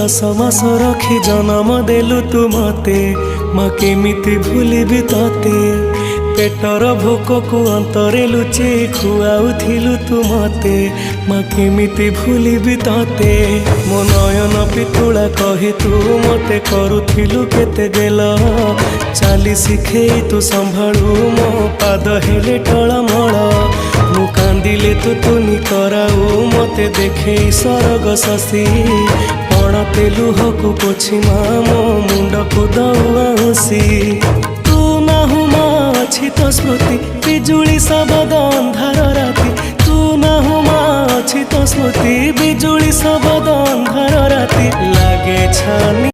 10 मास रखी जन्म देलु तू मते माँ केमिति भूलिबि तते पेटर भोक को अंतरे लुचे खुआउथिलु तू मते माँ केमिति भूलिबि तते मो नयन पितुला कहे तू मते करुथिलु केते गेल चाली शिखेई तू संभाळु मो पाद हेले टळमळ मु कांदिले तू तुनी कराऊ मते देखे सरग शशि पण तेलु हकु पोछि मो मुंड को दौसी तू नाहु मा अछि तो स्मृति बिजुली सबद अंधार राति तू नाहु मा अछि तो स्मृति बिजुली सबद अंधार राति लागे छानी।